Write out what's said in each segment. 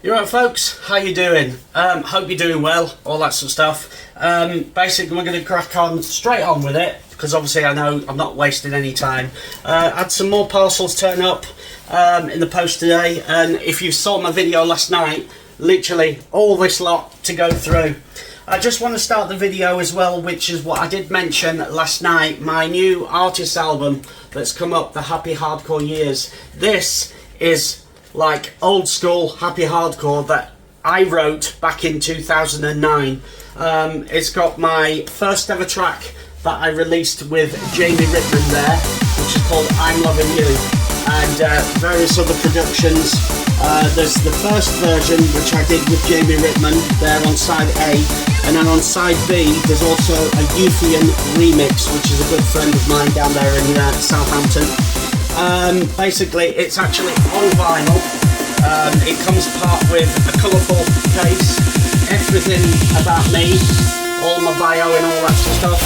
You alright folks, how you doing? Hope you're doing well, all that sort of stuff. Basically we're going to crack on straight on with it, because obviously I know I'm not wasting any time. Had some more parcels turn up in the post today, and if you saw my video last night, literally all this lot to go through. I just want to start the video as well, which is what I did mention last night, my new artist album that's come up, the Happy Hardcore Years. This is like old school happy hardcore that I wrote back in 2009. It's got my first ever track that I released with Jamie Rittman there, which is called I'm Loving You, and various other productions. There's the first version which I did with Jamie Rittman there on side A, and then on side B there's also a Euphian remix, which is a good friend of mine down there in Southampton. Basically it's actually on vinyl. It comes apart with a colourful case, everything about me, all my bio and all that sort of stuff,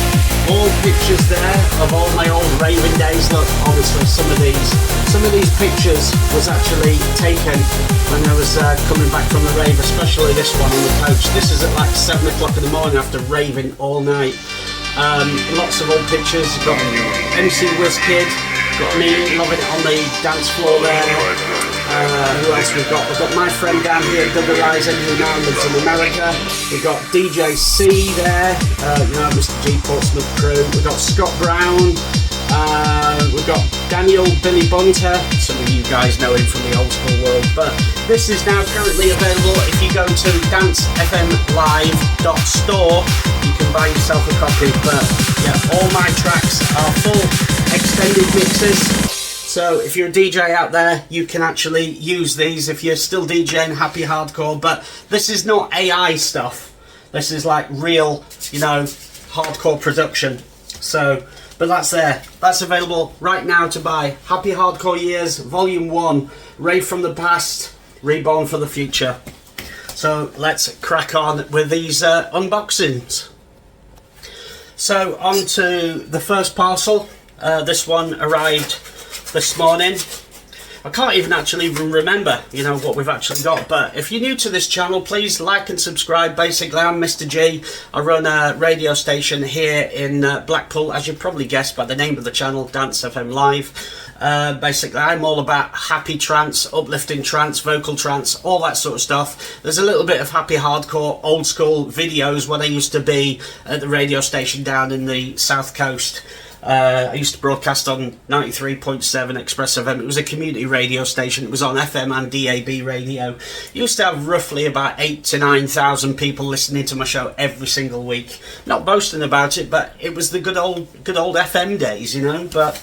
all pictures there of all my old raving days. Look, obviously some of these pictures was actually taken when I was coming back from the rave, especially this one on the coach. This is at like 7 o'clock in the morning after raving all night. Lots of old pictures. Got MC WizKid, got me loving it on the dance floor there. Who else we've got? We've got my friend down here, Double Rising, who now lives in America. We've got DJ C there, Mr. G Portsmouth crew. We've got Scott Brown. We've got Daniel Billy Bunter. Some of you guys know him from the old school world, but this is now currently available. If you go to dancefmlive.store, you can buy yourself a copy. But yeah, all my tracks are full extended mixes. So if you're a DJ out there, you can actually use these if you're still DJing happy hardcore. But this is not AI stuff. This is like real, hardcore production. So, but that's there. That's available right now to buy. Happy Hardcore Years, Volume 1. Rave from the past, reborn for the future. So let's crack on with these unboxings. So on to the first parcel. This one arrived this morning. I can't even remember, what we've actually got. But if you're new to this channel, please like and subscribe. Basically, I'm Mr. G. I run a radio station here in Blackpool, as you probably guessed by the name of the channel, Dance FM Live. Basically, I'm all about happy trance, uplifting trance, vocal trance, all that sort of stuff. There's a little bit of happy hardcore, old school videos when I used to be at the radio station down in the South Coast. I used to broadcast on 93.7 Express FM. It was a community radio station. It was on FM and DAB radio. Used to have roughly about 8,000 to 9,000 people listening to my show every single week. Not boasting about it, but it was the good old FM days, But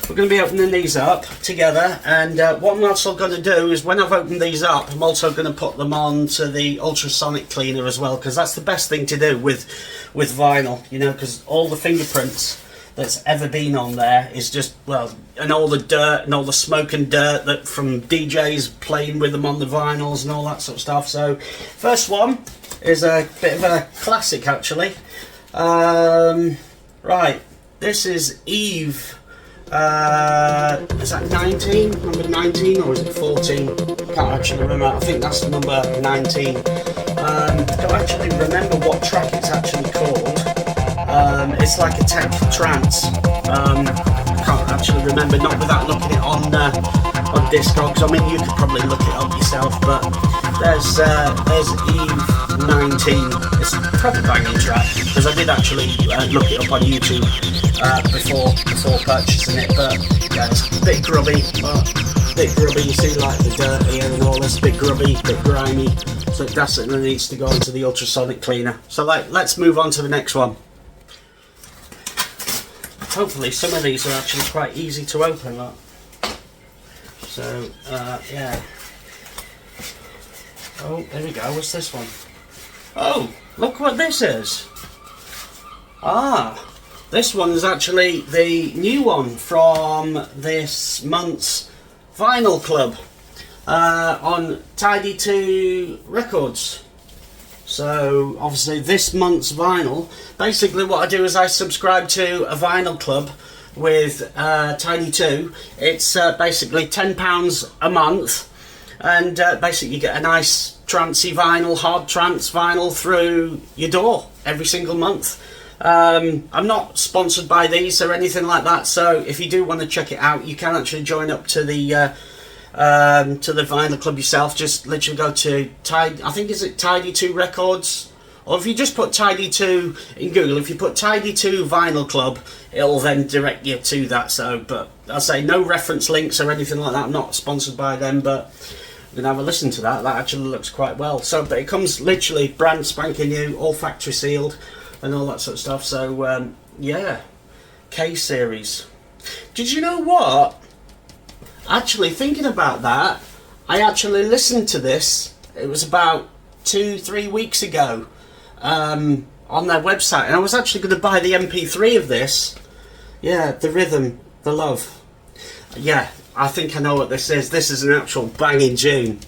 we're going to be opening these up together, and what I'm also going to do is when I've opened these up, I'm also going to put them on to the Ultrasonic cleaner as well, because that's the best thing to do with vinyl, because all the fingerprints that's ever been on there is just, and all the dirt and all the smoke and dirt that from DJs playing with them on the vinyls and all that sort of stuff. So first one is a bit of a classic actually. Right, this is Eve. Is that 19? Number 19, or is it 14? Can't actually remember. I think that's number 19. Don't actually remember what track it's actually called. It's like a tech trance. I can't actually remember, not without looking it on Discogs. I mean, you could probably look it up yourself, but there's Eve 19. It's a proper banging track, because I did actually look it up on YouTube before purchasing it. But yeah, it's a bit grubby. You see like the dirt here and all this, bit grubby, bit grimy. So it definitely needs to go into the ultrasonic cleaner. So let's move on to the next one. Hopefully some of these are actually quite easy to open up. So yeah. Oh, there we go. What's this one? Oh, look what this is. This one is actually the new one from this month's Vinyl Club on Tidy 2 Records. So obviously this month's vinyl, basically what I do is I subscribe to a vinyl club with Tiny 2. It's basically £10 a month, and basically you get a nice trancey vinyl, hard trance vinyl through your door every single month. I'm not sponsored by these or anything like that, so if you do want to check it out, you can actually join up to the vinyl club yourself. Just literally go to I think is it Tidy 2 Records, or if you just put Tidy 2 in Google, if you put Tidy 2 Vinyl Club, it'll then direct you to that. So, but I say no reference links or anything like that. I'm not sponsored by them, but we're gonna have a listen to that. That actually looks quite well. So, but it comes literally brand spanking new, all factory sealed, and all that sort of stuff. So, yeah, K series. Did you know what? Actually, thinking about that, I actually listened to this. It was about 2-3 weeks ago on their website, and I was actually going to buy the MP3 of this. Yeah, the rhythm, the love. Yeah, I think I know what this is. This is an actual banging tune.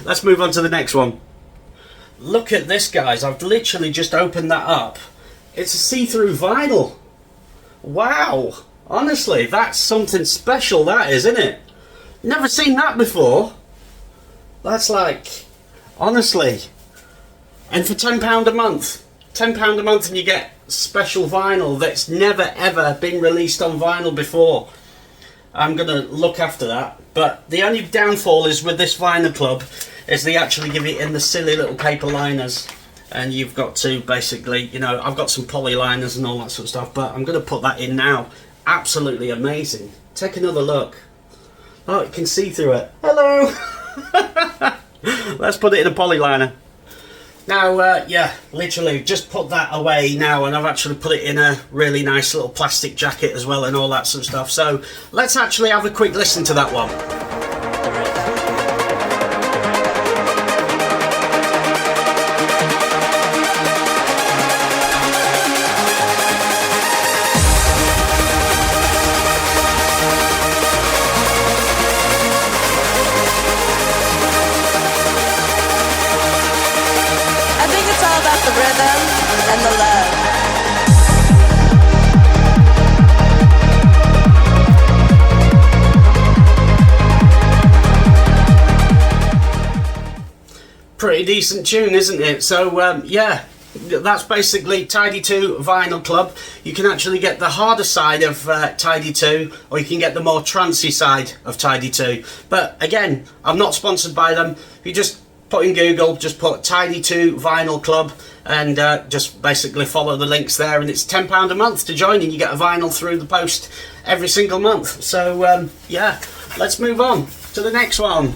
Let's move on to the next one. Look at this, guys. I've literally just opened that up. It's a see-through vinyl. Wow. Honestly, that's something special, that is, isn't it? Never seen that before. That's like, honestly. And for £10 a month. £10 a month and you get special vinyl that's never ever been released on vinyl before. I'm going to look after that. But the only downfall is with this vinyl club is they actually give it in the silly little paper liners. And you've got to basically, you know, I've got some poly liners and all that sort of stuff, but I'm going to put that in now. Absolutely amazing. Take another look. Oh, you can see through it. Hello. Let's put it in a poly liner. Now, yeah, literally just put that away now, and I've actually put it in a really nice little plastic jacket as well and all that sort of stuff. So let's actually have a quick listen to that one. The rhythm and the love. Pretty decent tune, isn't it? So yeah, that's basically Tidy 2 Vinyl Club. You can actually get the harder side of Tidy 2, or you can get the more trancey side of Tidy 2. But again, I'm not sponsored by them. You just put in Google, just put Tidy 2 Vinyl Club, and just basically follow the links there, and it's £10 a month to join, and you get a vinyl through the post every single month. So yeah, let's move on to the next one.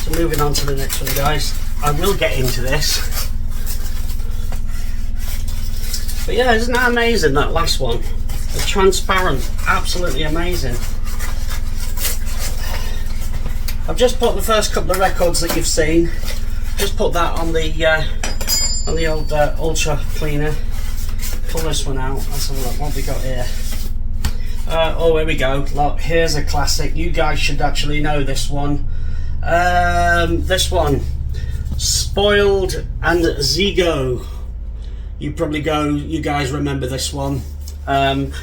So moving on to the next one, guys. I will get into this, but yeah, isn't that amazing, that last one? The transparent, absolutely amazing. I've just put the first couple of records that you've seen, just put that on the old Ultra cleaner. Pull this one out. Let's have a look. What have we got here? Oh, here we go. Look, here's a classic. You guys should actually know this one. This one, Spoiled and Zigo. You guys remember this one.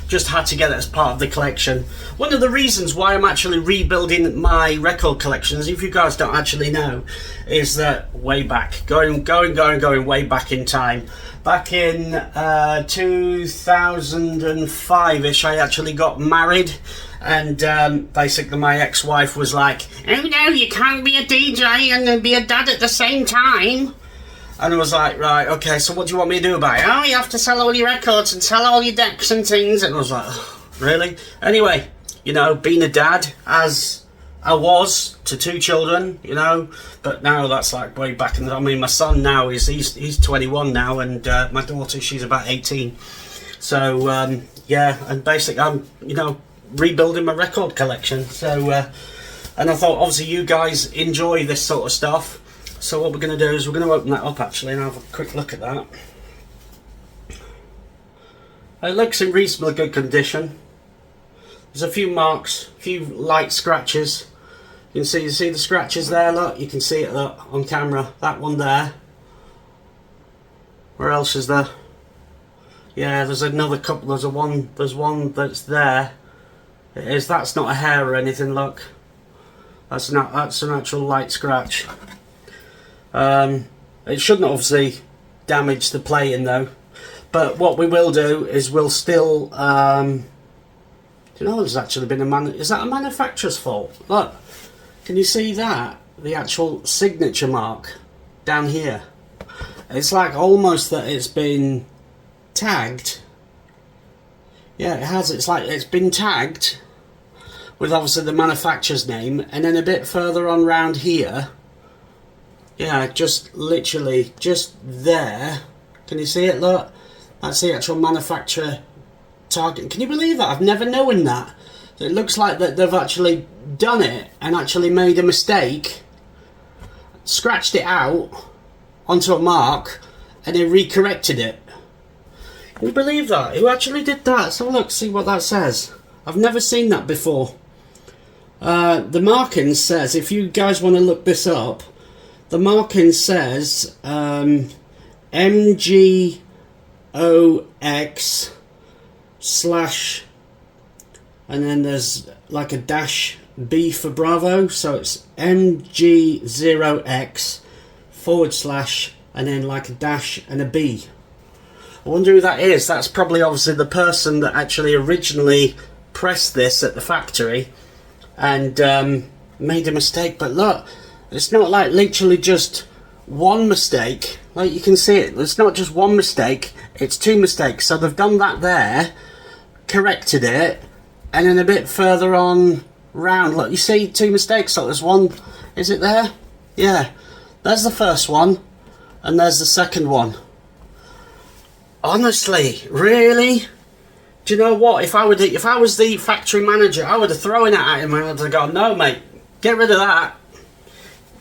Just had to get it as part of the collection. One of the reasons why I'm actually rebuilding my record collections, if you guys don't actually know, is that way back, going way back in time. Back in 2005-ish, I actually got married, and basically my ex-wife was like, "Oh no, you can't be a DJ and be a dad at the same time." And I was like, right, okay, so what do you want me to do about it? Oh, you have to sell all your records and sell all your decks and things. And I was like, oh, really? Anyway, you know, being a dad, as I was to 2 children, you know, but now that's like way back in the... I mean, my son now, he's 21 now, and my daughter, she's about 18. So, yeah, and basically I'm, you know, rebuilding my record collection. So, and I thought, obviously, you guys enjoy this sort of stuff. So what we're going to do is we're going to open that up actually and have a quick look at that. It looks in reasonably good condition. There's a few marks, a few light scratches. You see the scratches there, look, you can see it look, on camera, that one there. Where else is there? Yeah, there's another couple. There's one that's there. It is. That's not a hair or anything. Look, that's not. That's an actual light scratch. It shouldn't obviously damage the plating though. But what we will do is we'll still. Do you know there's actually been is that a manufacturer's fault? Look, can you see that? The actual signature mark down here. It's like almost that it's been tagged. Yeah, it has. It's like it's been tagged with obviously the manufacturer's name, and then a bit further on round here. Yeah, just literally just there. Can you see it? Look, that's the actual manufacturer target. Can you believe that? I've never known that. It looks like that they've actually done it and actually made a mistake, scratched it out onto a mark, and then recorrected it. Can you believe that? Who actually did that? So look, see what that says. I've never seen that before. The marking says, if you guys want to look this up, the marking says MGOX / and then there's like a dash B for Bravo, so it's MG0X / and then like a dash and a B. I wonder who that is. That's probably obviously the person that actually originally pressed this at the factory and made a mistake. But look, it's not like literally just one mistake. Like you can see it, it's not just one mistake, it's two mistakes. So they've done that there, corrected it, and then a bit further on round, look, you see two mistakes. So there's one, is it there? Yeah, there's the first one and there's the second one. Honestly, really? Do you know what? If I was the factory manager, I would have thrown it at him and I'd have gone, no mate, get rid of that.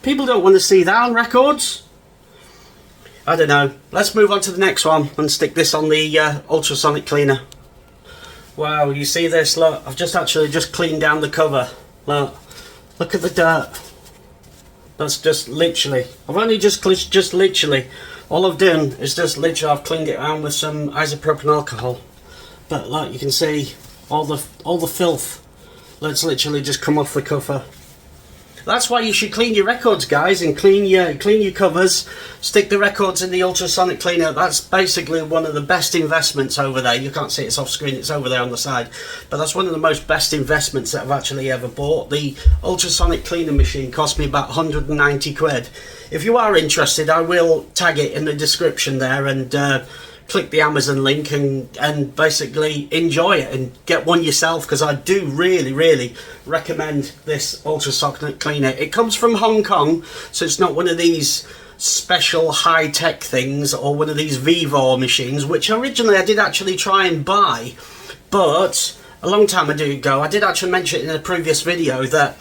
People don't want to see that on records. I don't know. Let's move on to the next one and stick this on the ultrasonic cleaner. Wow, you see this? Look, I've just cleaned down the cover. Look at the dirt. That's just literally. I've only just literally. All I've done is just literally I've cleaned it around with some isopropyl alcohol. But like you can see, all the filth. Let's literally just come off the cover. That's why you should clean your records, guys, and clean your covers. Stick the records in the ultrasonic cleaner. That's basically one of the best investments over there. You can't see it's off screen, it's over there on the side. But that's one of the most best investments that I've actually ever bought. The ultrasonic cleaner machine cost me about 190 quid. If you are interested, I will tag it in the description there and click the Amazon link and basically enjoy it and get one yourself, because I do really recommend this ultrasonic cleaner. It comes from Hong Kong, so it's not one of these special high-tech things or one of these Vivo machines, which originally I did actually try and buy, but a long time ago I did actually mention in a previous video that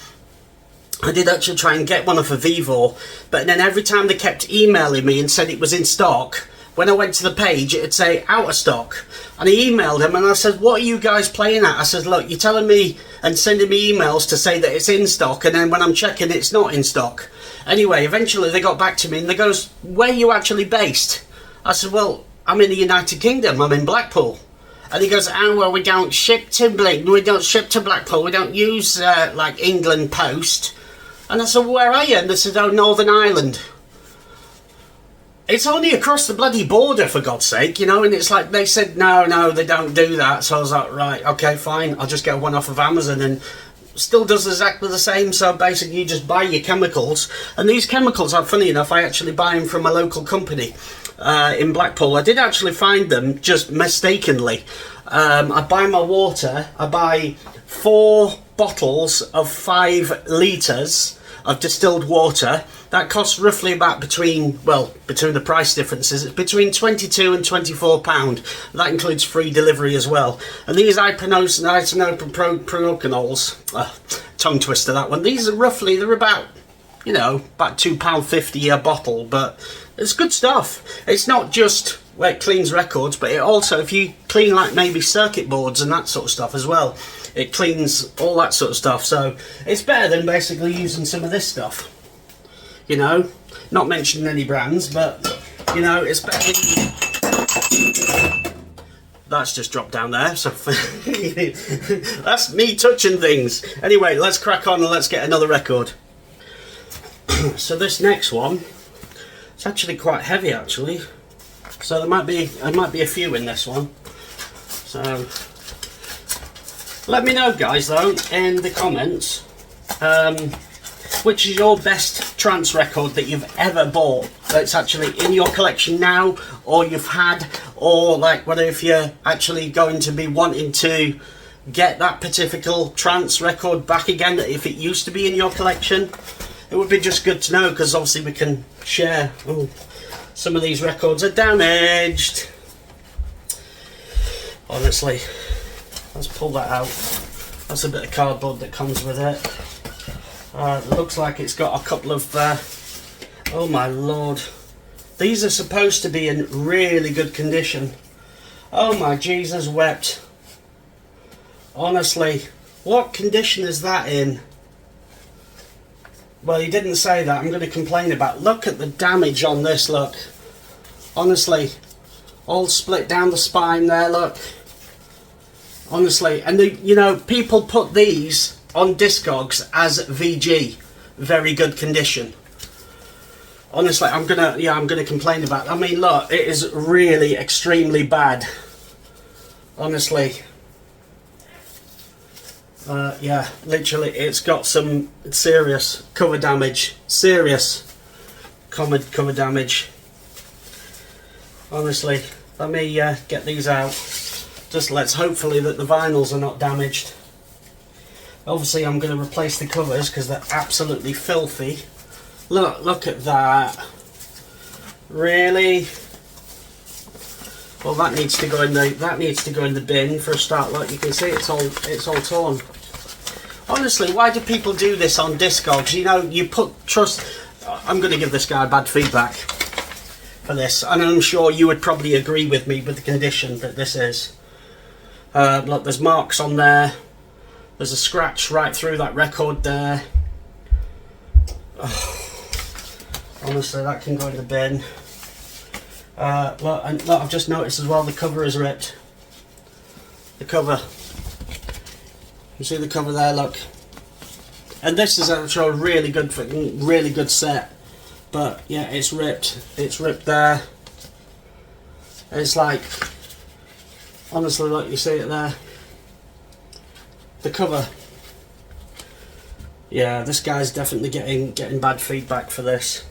I did actually try and get one off of Vivo, but then every time they kept emailing me and said it was in stock, when I went to the page, it'd say out of stock. And I emailed him and I said, what are you guys playing at? I said, look, you're telling me and sending me emails to say that it's in stock, and then when I'm checking, it's not in stock. Anyway, eventually they got back to me and they goes, where are you actually based? I said, well, I'm in the United Kingdom, I'm in Blackpool. And he goes, oh, well, we don't ship to Blackpool, we don't use like England Post. And I said, well, where are you? And they said, oh, Northern Ireland. It's only across the bloody border, for God's sake, you know, and it's like they said, no, they don't do that. So I was like, right, okay, fine, I'll just get one off of Amazon, and still does exactly the same. So basically you just buy your chemicals, and these chemicals are, funny enough, I actually buy them from a local company in Blackpool. I did actually find them just mistakenly. I buy my water, I buy 4 bottles of 5 litres of distilled water. That costs roughly about between the price differences, it's between £22 and £24. That includes free delivery as well. And these isopropanols, tongue twister that one, these are roughly, they're about, you know, about £2.50 a bottle, but it's good stuff. It's not just where it cleans records, but it also, if you clean like maybe circuit boards and that sort of stuff as well, it cleans all that sort of stuff. So it's better than basically using some of this stuff. You know, not mentioning any brands, but you know, it's better That's just dropped down there, so that's me touching things. Anyway, let's crack on and let's get another record. So this next one, it's actually quite heavy actually. So there might be a few in this one. So let me know, guys, though, in the comments, which is your best trance record that you've ever bought that's actually in your collection now, or you've had, or like whether if you're actually going to be wanting to get that particular trance record back again, if it used to be in your collection. It would be just good to know, because obviously we can share. Oh, some of these records are damaged. Honestly, let's pull that out. That's a bit of cardboard that comes with it. It looks like it's got a couple of oh my lord, these are supposed to be in really good condition. Oh my Jesus wept. Honestly, what condition is that in? Well, he didn't say that. I'm going to complain about. Look at the damage on this, look. Honestly, all split down the spine there, look. Honestly, and you know, people put these on Discogs as VG, very good condition. Honestly, I'm gonna complain about it. I mean, look, it is really extremely bad. Honestly, yeah, literally, it's got some serious cover damage. Serious cover damage. Honestly, let me get these out. Just let's hopefully that the vinyls are not damaged. Obviously, I'm going to replace the covers because they're absolutely filthy. Look at that. Really? Well, that needs to go in the bin for a start. Look, you can see it's all torn. Honestly, why do people do this on Discogs? You know, you put trust. I'm going to give this guy bad feedback for this, and I'm sure you would probably agree with me with the condition that this is. Look, there's marks on there. There's a scratch right through that record there. Oh, honestly, that can go in the bin. Look, and look, I've just noticed as well the cover is ripped. The cover. You see the cover there, look. And this is actually a really good set. But yeah, it's ripped. It's ripped there. It's like, honestly, look, you see it there. The cover. Yeah, this guy's definitely getting bad feedback for this.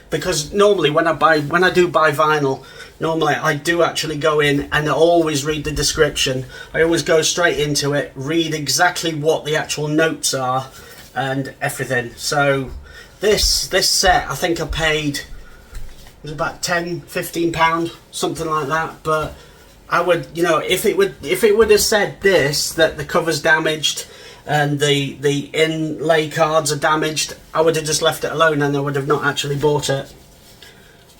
Because normally when I do buy vinyl, normally I do actually go in and I always read the description. I always go straight into it, read exactly what the actual notes are and everything. So this set, I think I paid, it was about £10-15, something like that. But I would, you know, if it would have said this, that the cover's damaged and the inlay cards are damaged, I would have just left it alone and I would have not actually bought it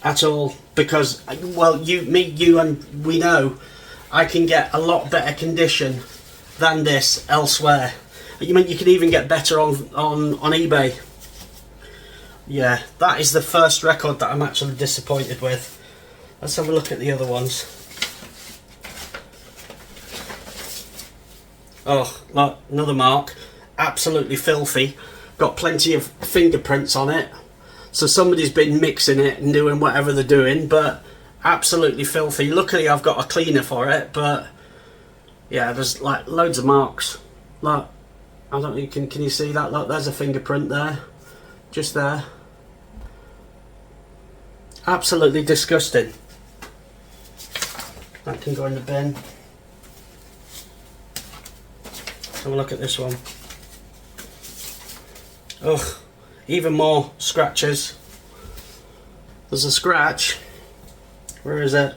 at all. Because, well, you and we know I can get a lot better condition than this elsewhere. You mean you can even get better on eBay. Yeah, that is the first record that I'm actually disappointed with. Let's have a look at the other ones. Oh, look, another mark. Absolutely filthy. Got plenty of fingerprints on it. So somebody's been mixing it and doing whatever they're doing, but absolutely filthy. Luckily I've got a cleaner for it, but yeah, there's like loads of marks. Look, I don't know, can you see that? Look, there's a fingerprint there. Just there. Absolutely disgusting. That can go in the bin. Have a look at this one. Ugh, even more scratches. There's a scratch. Where is it?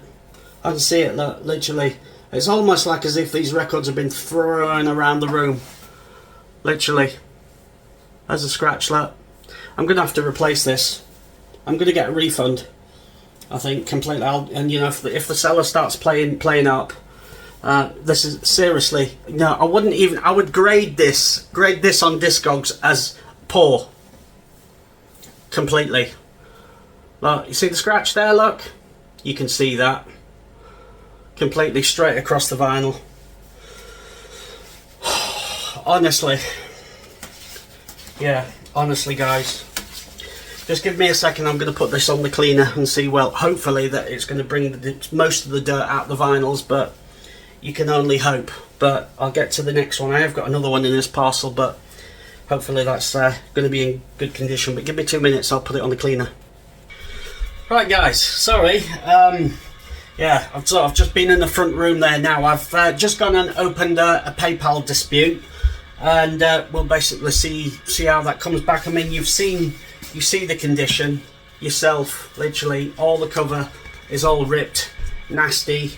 I can see it, look, literally. It's almost like as if these records have been thrown around the room. Literally. There's a scratch, look. I'm going to have to replace this. I'm going to get a refund, I think, completely. And you know, if the seller starts playing up, this is seriously, no, I wouldn't even, I would grade this on Discogs as poor. Completely. Look, you see the scratch there, look? You can see that. completely straight across the vinyl. Honestly, yeah, honestly guys, just give me a second. I'm going to put this on the cleaner and see, well, hopefully that it's going to bring most of the dirt out the vinyls, but you can only hope. But I'll get to the next one. I have got another one in this parcel, but hopefully that's going to be in good condition. But give me 2 minutes, I'll put it on the cleaner. Right guys, sorry, yeah, I've just been in the front room there now. I've just gone and opened a PayPal dispute, and we'll basically see how that comes back. I mean, you see the condition yourself. Literally, all the cover is all ripped, nasty,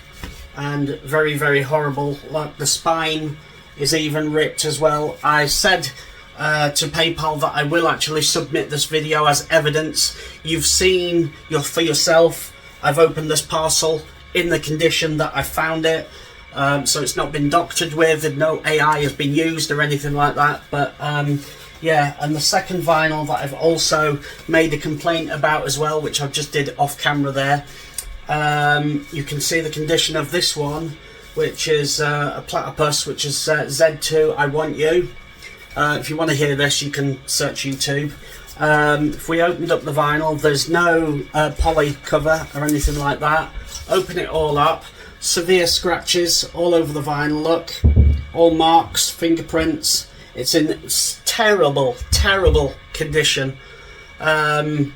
and very, very horrible. Like the spine is even ripped as well. I said to PayPal that I will actually submit this video as evidence. You've seen for yourself. I've opened this parcel in the condition that I found it. So it's not been doctored with, and no AI has been used or anything like that. But yeah, and the second vinyl that I've also made a complaint about as well, which I just did off camera there. You can see the condition of this one, which is a platypus, which is Z2 I Want You. If you want to hear this, you can search YouTube. If we opened up the vinyl, there's no poly cover or anything like that. Open it all up. Severe scratches all over the vinyl, look. All marks, fingerprints. It's in terrible, terrible condition. Currently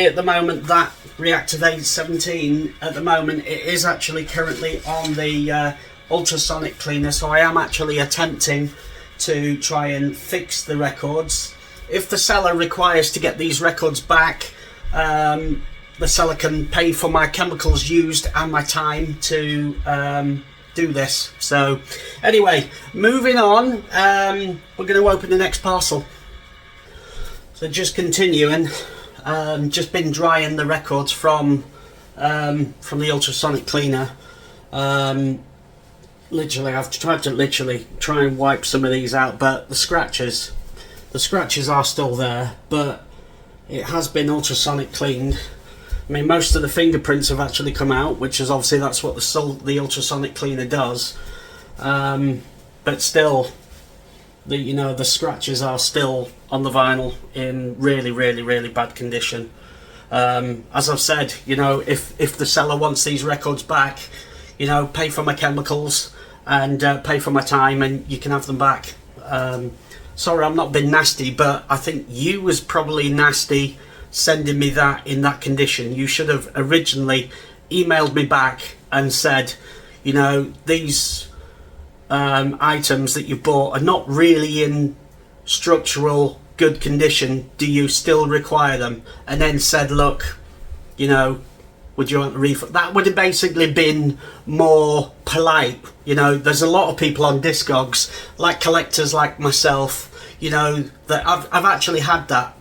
at the moment, that Reactivate 17, at the moment, it is actually currently on the ultrasonic cleaner, so I am actually attempting to try and fix the records. If the seller requires to get these records back, the seller can pay for my chemicals used and my time to do this. So anyway, moving on, we're going to open the next parcel. So just continuing, just been drying the records from the ultrasonic cleaner. Literally, I've tried to try and wipe some of these out, but the scratches are still there, but it has been ultrasonic cleaned. I mean, most of the fingerprints have actually come out, which is obviously that's what the ultrasonic cleaner does. But still, the scratches are still on the vinyl in really, really, really bad condition. As I've said, if the seller wants these records back, pay for my chemicals and pay for my time, and you can have them back. Sorry, I'm not being nasty, but I think you was probably nasty sending me that in that condition. You should have originally emailed me back and said, these items that you bought are not really in structural good condition. Do you still require them? And then said, look, would you want a refund? That would have basically been more polite. There's a lot of people on Discogs, like collectors like myself, that I've actually had that.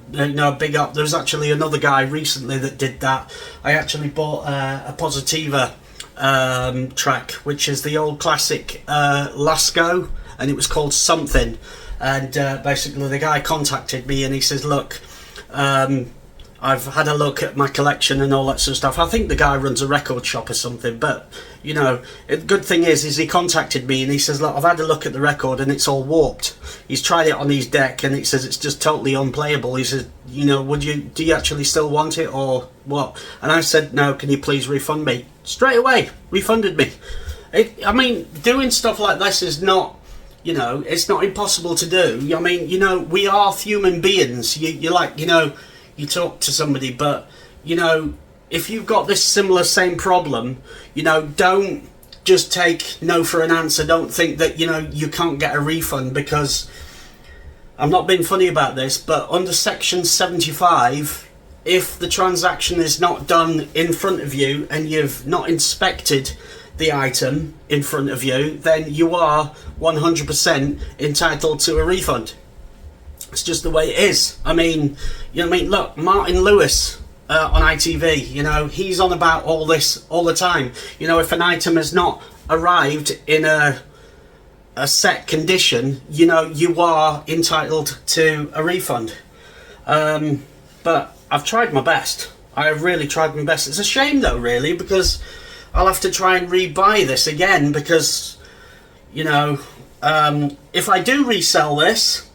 Big up. There's actually another guy recently that did that. I actually bought a Positiva track, which is the old classic Lasco, and it was called Something. And basically the guy contacted me and he says, look, I've had a look at my collection and all that sort of stuff. I think the guy runs a record shop or something, but the good thing is he contacted me and he says, look, I've had a look at the record and it's all warped. He's tried it on his deck and it says it's just totally unplayable. He says, do you actually still want it or what? And I said, no, can you please refund me? Straight away, refunded me. I mean, doing stuff like this is not, it's not impossible to do. I mean, we are human beings. You're like, you talk to somebody, but if you've got this same problem, don't just take no for an answer. Don't think that you can't get a refund, because I'm not being funny about this, but under section 75, if the transaction is not done in front of you and you've not inspected the item in front of you, then you are 100% entitled to a refund. It's just the way it is. I mean, look, Martin Lewis on ITV, he's on about all this all the time. If an item has not arrived in a set condition, you are entitled to a refund. But I've tried my best. I have really tried my best. It's a shame though, really, because I'll have to try and rebuy this again, because, you know, if I do resell this,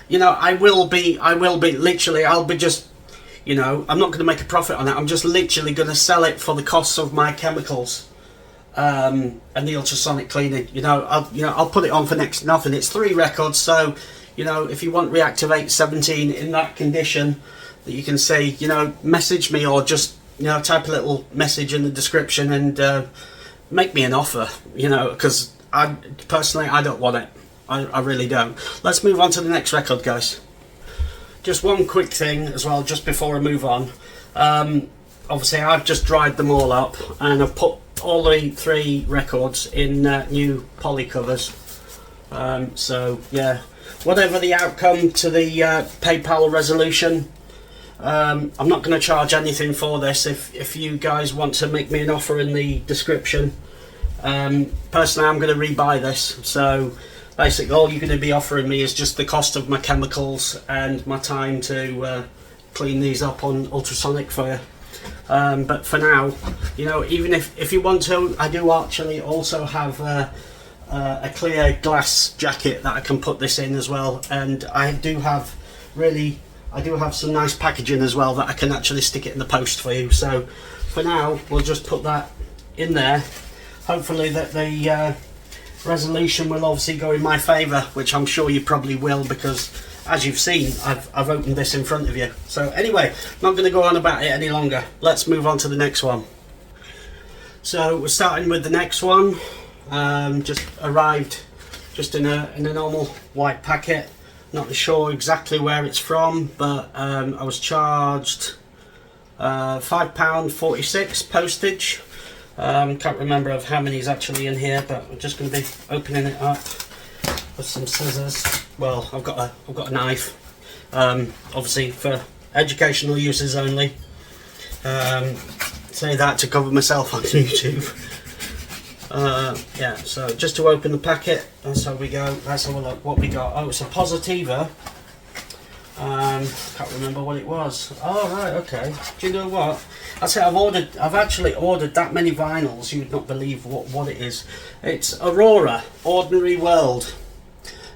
you know, I will be literally, I'll be just, you know, I'm not going to make a profit on it. I'm just literally going to sell it for the costs of my chemicals and the ultrasonic cleaning. You know, I'll put it on for next to nothing. It's 3 records, so, you know, if you want Reactivate 17 in that condition that you can see, you know, message me, or just, you know, type a little message in the description and make me an offer, you know, because I personally, I don't want it. I really don't. Let's move on to the next record, guys. Just one quick thing as well, just before I move on. Obviously, I've just dried them all up, and I've put all the 3 records in new poly covers. So yeah, whatever the outcome to the PayPal resolution, I'm not going to charge anything for this. If you guys want to make me an offer in the description, personally, I'm going to rebuy this. So basically, all you're going to be offering me is just the cost of my chemicals and my time to clean these up on ultrasonic for you. But for now, you know, even if you want to, I do actually also have a clear glass jacket that I can put this in as well, and I do have some nice packaging as well that I can actually stick it in the post for you. So for now, we'll just put that in there. Hopefully that the resolution will obviously go in my favour, which I'm sure you probably will, because as you've seen, I've opened this in front of you. So anyway, not going to go on about it any longer. Let's move on to the next one. So we're starting with the next one. Just arrived just in a normal white packet. Not sure exactly where it's from, but I was charged £5.46 postage. Can't remember of how many is actually in here, but we're just going to be opening it up with some scissors. Well, I've got a knife, obviously for educational uses only. Say that to cover myself on YouTube. Yeah, so just to open the packet, that's how we go. Let's have a look what we got. Oh, it's a Positiva. Can't remember what it was. Oh right, okay. Do you know what? I've actually ordered that many vinyls, you would not believe what it is. It's AURORA, Ordinary World.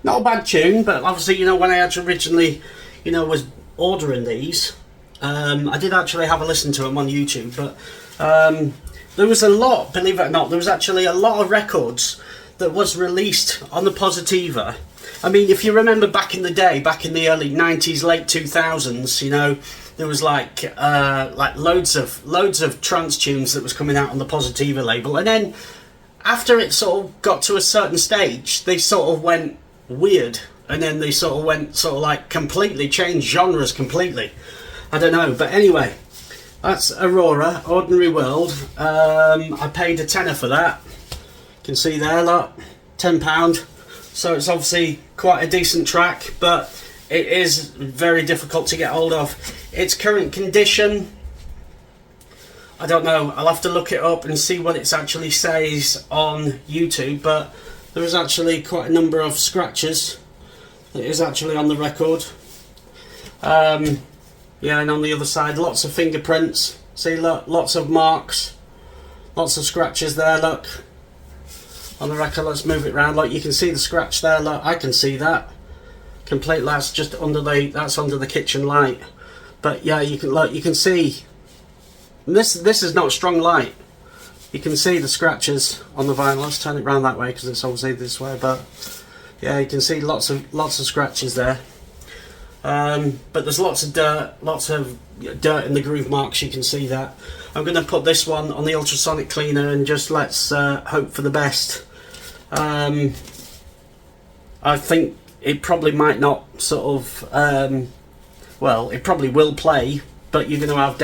Not a bad tune, but obviously, you know, when I actually originally, you know, was ordering these, I did actually have a listen to them on YouTube, but there was a lot, believe it or not, there was actually a lot of records that was released on the Positiva. I mean, if you remember back in the day, back in the early 90s, late 2000s, you know, there was like loads of trance tunes that was coming out on the Positiva label, and then after it sort of got to a certain stage, they sort of went weird, and then they sort of went like completely changed genres completely. I don't know, but anyway, that's AURORA, Ordinary World. I paid a tenner for that. You can see there, look, £10. So it's obviously quite a decent track, but it is very difficult to get hold of. Its current condition, I don't know, I'll have to look it up and see what it actually says on YouTube, but there is actually quite a number of scratches that is actually on the record. Yeah, and on the other side, lots of fingerprints. See, look, lots of marks, lots of scratches there, look. On the record, let's move it around. Look, you can see the scratch there, look, I can see that. Complete, that's just under the kitchen light. But yeah, you can look, you can see, this is not strong light. You can see the scratches on the vinyl. Let's turn it around that way because it's obviously this way, but yeah, you can see lots of scratches there. But there's lots of dirt in the groove marks, you can see that. I'm going to put this one on the ultrasonic cleaner and just let's hope for the best. I think it probably might not sort of, well, it probably will play, but you're going to have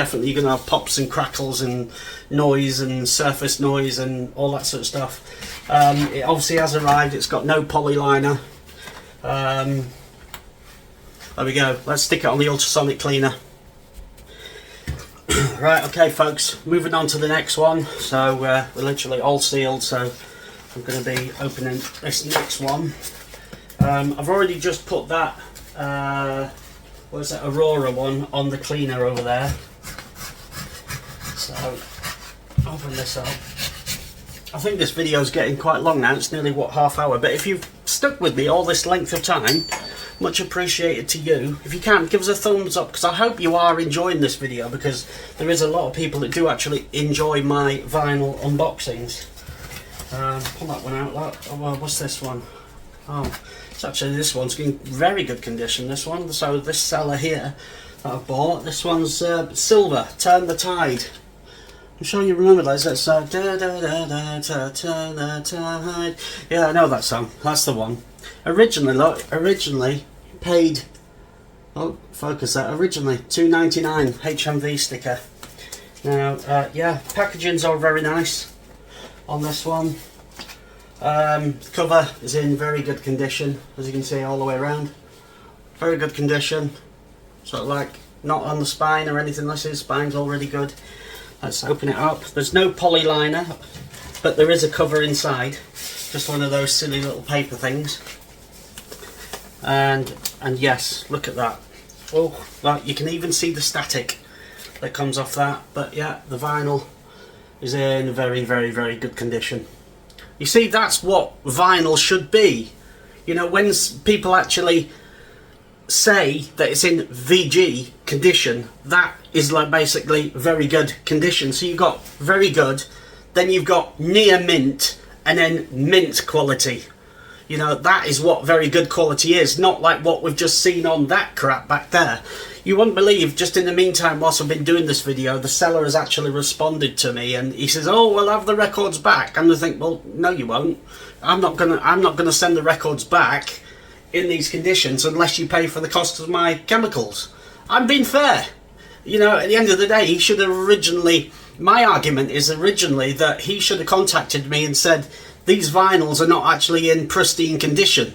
pops and crackles and noise and surface noise and all that sort of stuff. It obviously has arrived. It's got no poly liner. There we go. Let's stick it on the ultrasonic cleaner. Right, okay folks, moving on to the next one. So we're literally all sealed, so I'm going to be opening this next one. I've already just put that AURORA one on the cleaner over there. So open this up. I think this video is getting quite long now. It's nearly, what, half hour. But if you've stuck with me all this length of time, much appreciated to you. If you can, give us a thumbs up, because I hope you are enjoying this video, because there is a lot of people that do actually enjoy my vinyl unboxings. Pull that one out. Oh, well, what's this one? Oh, it's actually, this one's in very good condition, this one. So this seller here that I bought, this one's Sylver, Turn the Tide. I'm sure you remember that. It's da da da da da turn the tide. Yeah, I know that song. That's the one. Originally paid. Oh, focus that. Originally $2.99 HMV sticker. Now, yeah, packaging's all very nice on this one. Cover is in very good condition, as you can see all the way around. Very good condition. Sort of like not on the spine or anything like this. Spine's already good. Let's open it up. There's no poly liner, but there is a cover inside. Just one of those silly little paper things. And yes, look at that. Oh, right, you can even see the static that comes off that. But yeah, the vinyl is in very, very, very good condition. You see, that's what vinyl should be. You know, when people actually say that it's in VG condition, that is like basically very good condition. So you've got very good, then you've got near mint, and then mint quality. You know, that is what very good quality is, not like what we've just seen on that crap back there. You wouldn't believe, just in the meantime, whilst I've been doing this video, the seller has actually responded to me, and he says, "Oh, we'll have the records back." And I think, well, no, you won't. I'm not gonna send the records back in these conditions unless you pay for the cost of my chemicals. I'm being fair. You know, at the end of the day, he should have originally, my argument is originally that he should have contacted me and said, these vinyls are not actually in pristine condition.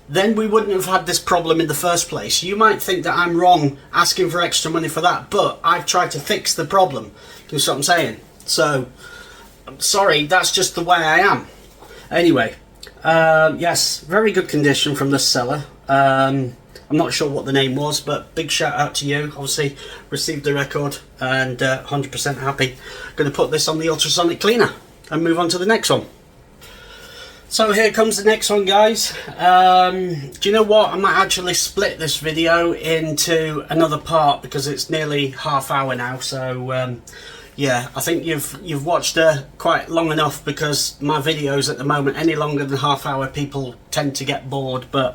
Then we wouldn't have had this problem in the first place. You might think that I'm wrong asking for extra money for that, but I've tried to fix the problem. You know what I'm saying? So, I'm sorry, that's just the way I am. Anyway, yes, very good condition from this seller. I'm not sure what the name was, but big shout out to you. Obviously received the record and 100% happy. Going to put this on the ultrasonic cleaner and move on to the next one. So here comes the next one, guys. Do you know what? I might actually split this video into another part because it's nearly half hour now. So yeah, I think you've watched quite long enough, because my videos at the moment, any longer than half hour, people tend to get bored. But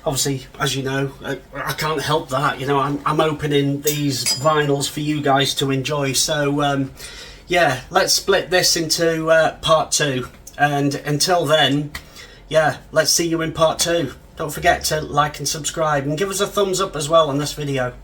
obviously, as you know, I can't help that. You know, I'm opening these vinyls for you guys to enjoy. So yeah, let's split this into part 2. And until then, yeah, let's see you in part 2. Don't forget to like and subscribe, and give us a thumbs up as well on this video.